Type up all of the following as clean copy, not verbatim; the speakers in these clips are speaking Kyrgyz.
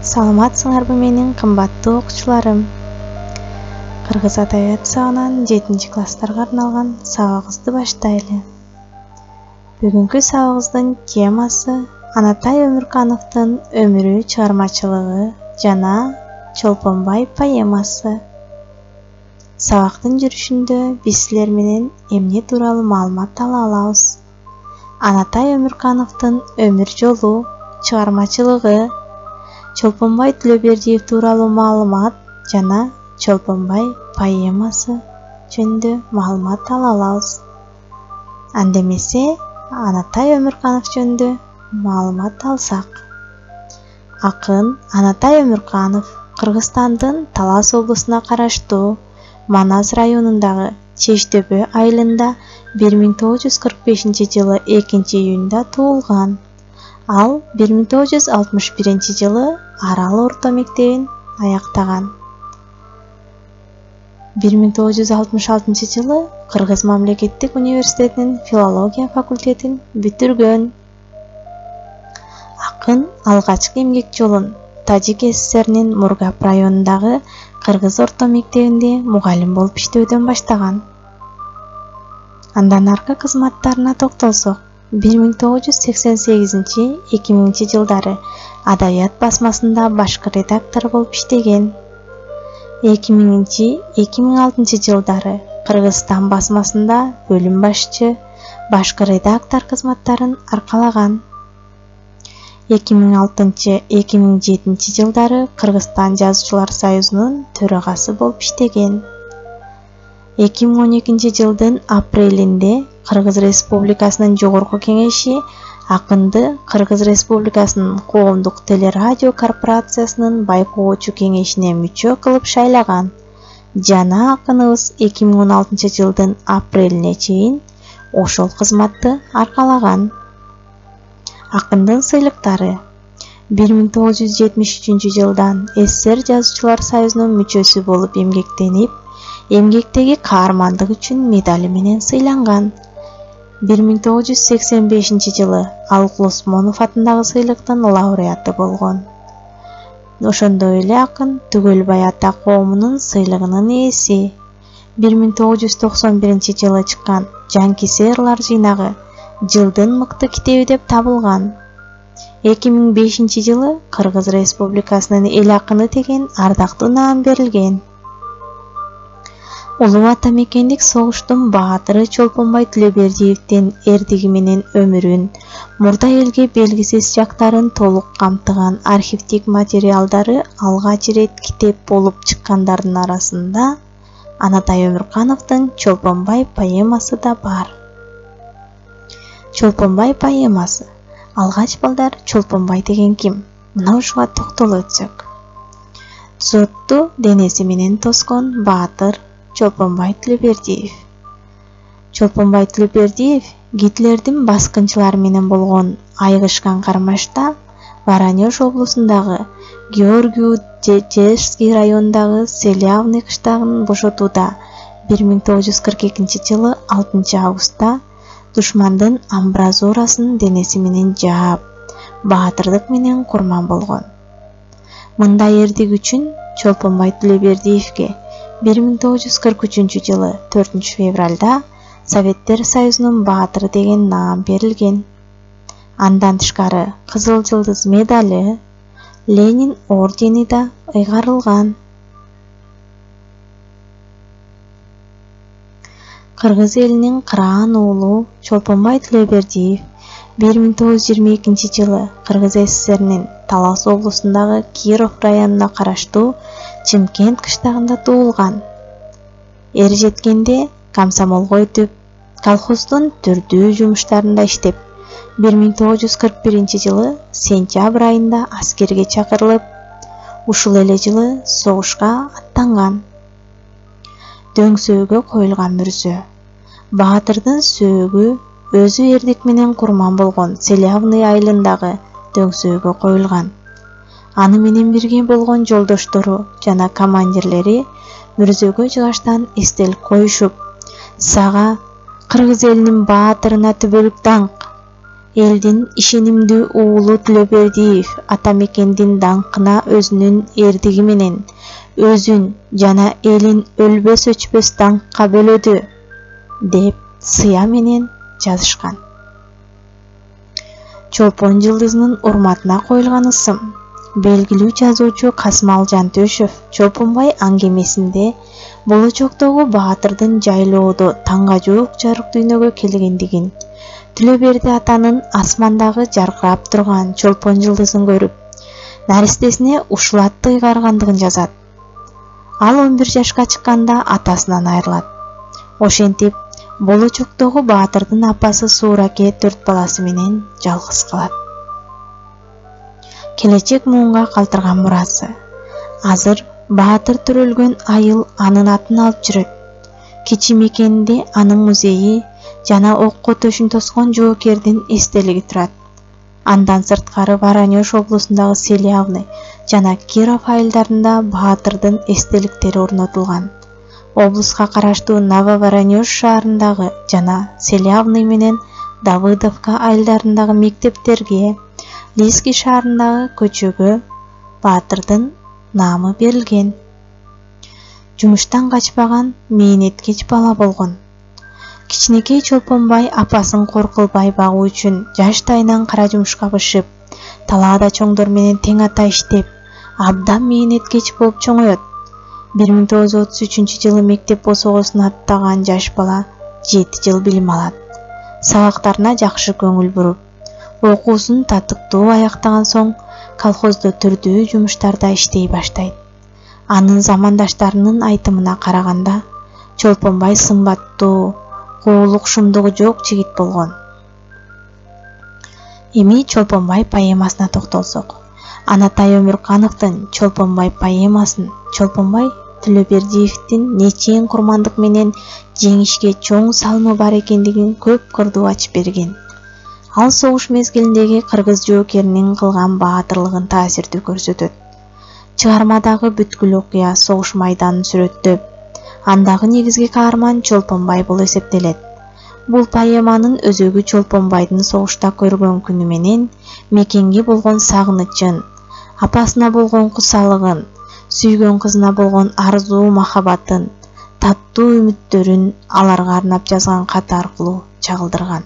Саламатсыңарбы менин кымбаттуу окуучуларым. Кыргыз адабият сабагынан 7-класстарга арналган сабагыбызды баштайлы. Бүгүнкү сабагыбыздын темасы Анатай Өмүркановдун өмүрү, чыгармачылыгы жана Чолпонбай поэмасы. Сабактын жүрүшүндө биз силер менен эмне тууралуу маалымат ала алабыз? Анатай Өмүркановдун өмүр жолу, чыгармачылыгы, Чолпонбай Төлөбердиев тууралуу маалымат жана Чолпонбай поэмасы жөнүндө маалымат ала алабыз. Анда эмесе Анатай Өмүрканов жөнүндө маалымат алсак. Акын Анатай Өмүрканов Кыргызстандын Талас облусуна караштуу Манас районундагы Чечтөбө айылында 1945-жылы 2-июнда туулган. Ал 1961 жылы Арал орто мектебин аяктаган. 1966 жылы Кыргыз мамлекеттик университетинин филология факультетин бүтүргөн. Акын алгачкы эмгек жолун Тажик ССРнин Мургап районундагы Кыргыз орто мектебинде мугалим болуп иштөөдөн баштаган. Андан аркы кызматтарына токтолсок, 1988-2000 жылдары Адабият басмасында башкы редактор болуп иштеген. 2000-2006 жылдары Кыргызстан басмасында бөлүм башчы, башкы редактор кызматтарын аркалаган. 2006-2007 жылдары Кыргызстан жазуучулар союзунун төрагасы болуп иштеген. 2012 жылдын апрелинде Кыргыз Республикасынын Жогорку кеңеши акынды Кыргыз Республикасынын Коомдук телерадио корпорациясынын байкоочу кеңешине мүчө кылып шайлаган. Жана акыныбыз 2016 жылдын апрелине чейин ошол кызматты аркалаган. Акындын сыйлыктары: 1973 жылдан СССР жазуучулар союзунун мүчөсү болуп эмгектенип, эмгектеги каармандык үчүн медали менен сыйланган. 1985 жылы Алык Усмонов атындагы сыйлыктын лауреаты болгон. Ошондой эле акын Түгөлбай ата коомунун сыйлыгынын ээси. 1991 жылы чыккан Жанкиси ырлар жыйнагы жылдын мыкты китеби деп табылган. 2005 жылы Кыргыз Республикасынын эл акыны деген ардактуу наам берилген. Улуу ата мекендик согуштун баатыры Чолпонбай Төлөбердиевдин эрдиги менен өмүрүн, мурда элге белгисиз жактарын толук камтыган архивдик материалдары алгач ирет китеп болуп чыккандардын арасында Анатай Өмүркановдун Чолпонбай поэмасы да бар. Чолпонбай поэмасы. Алгач балдар Чолпонбай деген ким? Мына ушуга токтолуп өтсөк. Зотту денеси менен тоскон баатыр Чолпонбай Төлөбердиев. Чолпонбай Төлөбердиев Гитлердин баскынчылары менен болгон айгышкан кармашта Воронеж облусундагы Георгиев-Чешский районундагы Селявный кыштагын бошотууда 1942 жылы 6 августта душмандын амбразурасын денеси менен жаап, баатырдык менен курман болгон. Мындай эрдик үчүн Чолпонбай Төлөбердиевге 1943 жылы 4 февралда Советтер Союзунун баатыры деген наам берилген. Андан тышкары Кызыл Жылдыз медали, Ленин ордени да ыйгарылган. Кыргыз элинин кыраан уулу Чолпонбай Төлөбердиев 1922 жылы Кыргыз СССРнин Талас облусундагы Киров районуна караштуу Чымкент кыштагында туулган. Эр жеткенде комсомолго өтүп, колхоздун түрдүү жумуштарында иштеп, 1941 жылы сентябрь айында аскерге чакырылып, ушул эле жылы согушка аттанган. Дөңсөөгө коюлган мүрзө. Баатырдын сөөгү өзү эрдик менен курман болгон Селявный айылындагы дөңсөөгө коюлган. Аны менен бирге болгон жолдоштору жана командирлери мүрзөгө жыгаштан эстелик коюшуп: "Сага Кыргыз элинин баатырына түбөлүк даңк. Элдин ишенимдүү уулу Тілөбердиев ата мекендин даңкына өзүнүн эрдиги менен өзүн жана элин өлбөс өчпөс даңкка бөлөдү деп сыя менен жазышкан. Чолпон жылдызынын урматына коюлган ысым. Белгилүү жазуучу Касмал Жантөшев Чолпонбай аңгемесинде болочоктогу баатырдын жайлоодо таңга жуук жарык дүйнөгө келгендигин, Тілөберди атанын асмандагы жаркырап турган чолпон жылдызын көрүп, наристесине ушулатты ыйгаргандыгын жазат. Ал 11 жашка чыкканда атасынан айрылат. Ошентип, болочоктогу баатырдын апасы Суураке 4 баласы менен жалгыз калат. Келечек муунга калтырган мурасы. Азыр баатыр төрөлгөн айыл анын атын алып жүрөт. Кичи мекенде анын музейи жана окко төшүн тоскон жоокердин эстелиги турат. Андан сырткары Воронеж облусундагы Селявный жана Киров айылдарында баатырдын эстеликтери орнотулган. Облуска караштуу Нововоронеж шаарындагы жана Селявный менен Давыдовка айылдарындагы мектептерге, Лиски шаарындагы көчөгө баатырдын наамы берилген. Жумуштан качпаган, мээнеткеч бала болгон. Кичинекей Чолпонбай апасын кор кылбай багуу үчүн жаштайынан кара жумушка бышып, талаада чоңдор менен тең ата иштеп, абдан мээнеткеч болуп чоңоет. 1933 жылы мектеп босогосуна аттаган жаш бала 7 жыл билим алат. Сабактарына жакшы көңүл буруп, окуусун татыктуу аяктаган соң колхоздо түрдүү жумуштарда иштей баштайт. Анын замандаштарынын айтымына караганда, Чолпонбай сымбаттуу, куулук шумдугу жок жигит болгон. Эми Чолпонбай поэмасына токтолсок. Анатай Өмүркановдун Чолпонбай поэмасын Чолпонбай Тілөбердиевдин нечен курмандык менен жеңишке чоң салымы бар экендигин көп кырдуу ачып берген. Ал согуш мезгилиндеги кыргыз жоокеринин кылган баатырлыгын таасирдүү көрсөтөт. Чыгармадагы бүткүл окуя согуш майданын сүрөттөп, андагы негизги каарман Чолпонбай болуп эсептелет. Бул поэманын өзөгү Чолпонбайдын согушта көргөн күнү менен мекенге болгон сагынычын, апасына болгон кусалыгын, сүйгөн кызына болгон арзуу махабатын, таттуу үмүттөрүн аларга арнап жазган кат аркылуу чагылдырган.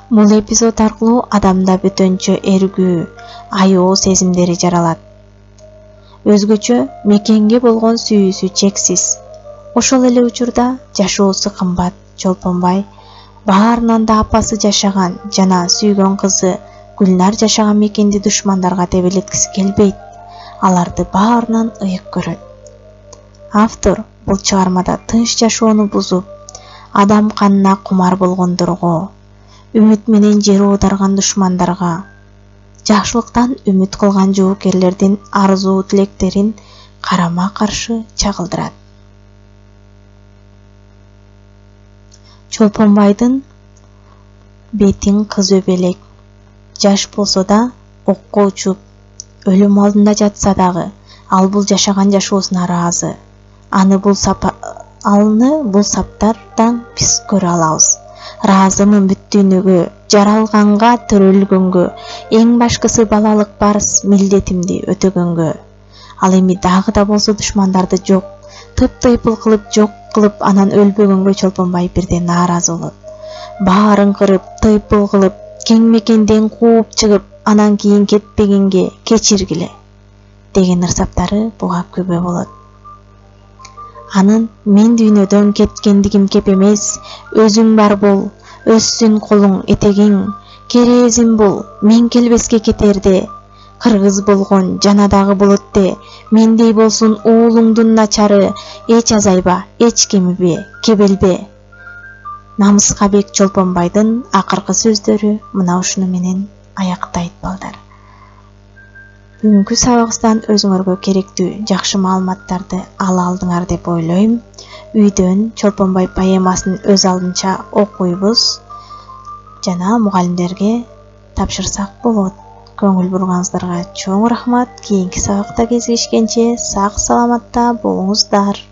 Бул эпизод аркылуу адамда бөтөнчө эргүү, аяоо сезимдери жаралат. Өзгөчө мекенге болгон сүйүүсү чексиз. Ошол эле учурда жашоосу кымбат Чолпонбай баарынан да апасы жашаган жана сүйгөн кызы Гүлнар жашаган мекенди душмандарга тебелеткиси келбейт. Аларды баарынан ыйык көрөт. Автор бул чыгармада тынч жашоону бузуп, адам канына кумар болгондорго, үмүт менен жер оодарган душмандарга, жакшылыктан үмүт кылган жоокерлердин арзуу тилектерин карама каршы чагылдырат. Чолпонбайдын бетин кыз өбелек, жаш болсо да окко учуп, өлүм алдында жатса дагы, ал бул жашаган жашоосуна ыраазы. Аны бул саптардан биз көрө алабыз. Ыраазымын бүт дүйнөгө, жаралганга, төрөлгөнгө, эң башкысы балалык барс милдетимди өтөгөнгө. Ал эми дагы да болсо душмандарды жок, тып-тыйпыл кылып жок кылып анан өлбөгөнгө Чолпонбай бирден нааразы болот. Баарын кырып, тыйпыл кылып, кең мекенден кууп чыгып, анан кийин кетпегенге кечиргиле деген ырсаптары буга күбө болот. Анын мен дүйнөдөн кеткендигим кеп эмес, өзүң бар бол, өссүн колуң, этегиң, керезим бол, мен келбеске кетерде, кыргыз болгон жанадагы болотте, мендей болсун уулуңдун начары, эч азайба, эч кемибе, кебелбе. Намыскабек Чолпонбайдын акыркы сөздөрү мына ушуну менен аяктайт балдар. Бүгүнкү сабагыбыздан өзүңөргө керектүү жакшы маалыматтарды ала алдыңар деп ойлойм. Үйдөн Чолпонбай поэмасын өз алдынча окуйбуз жана мугалимдерге тапшырсак болот. Көңүл бурганыңыздарга чоң рахмат. Кийинки сабакта кездешкенче сак саламатта болуңуздар.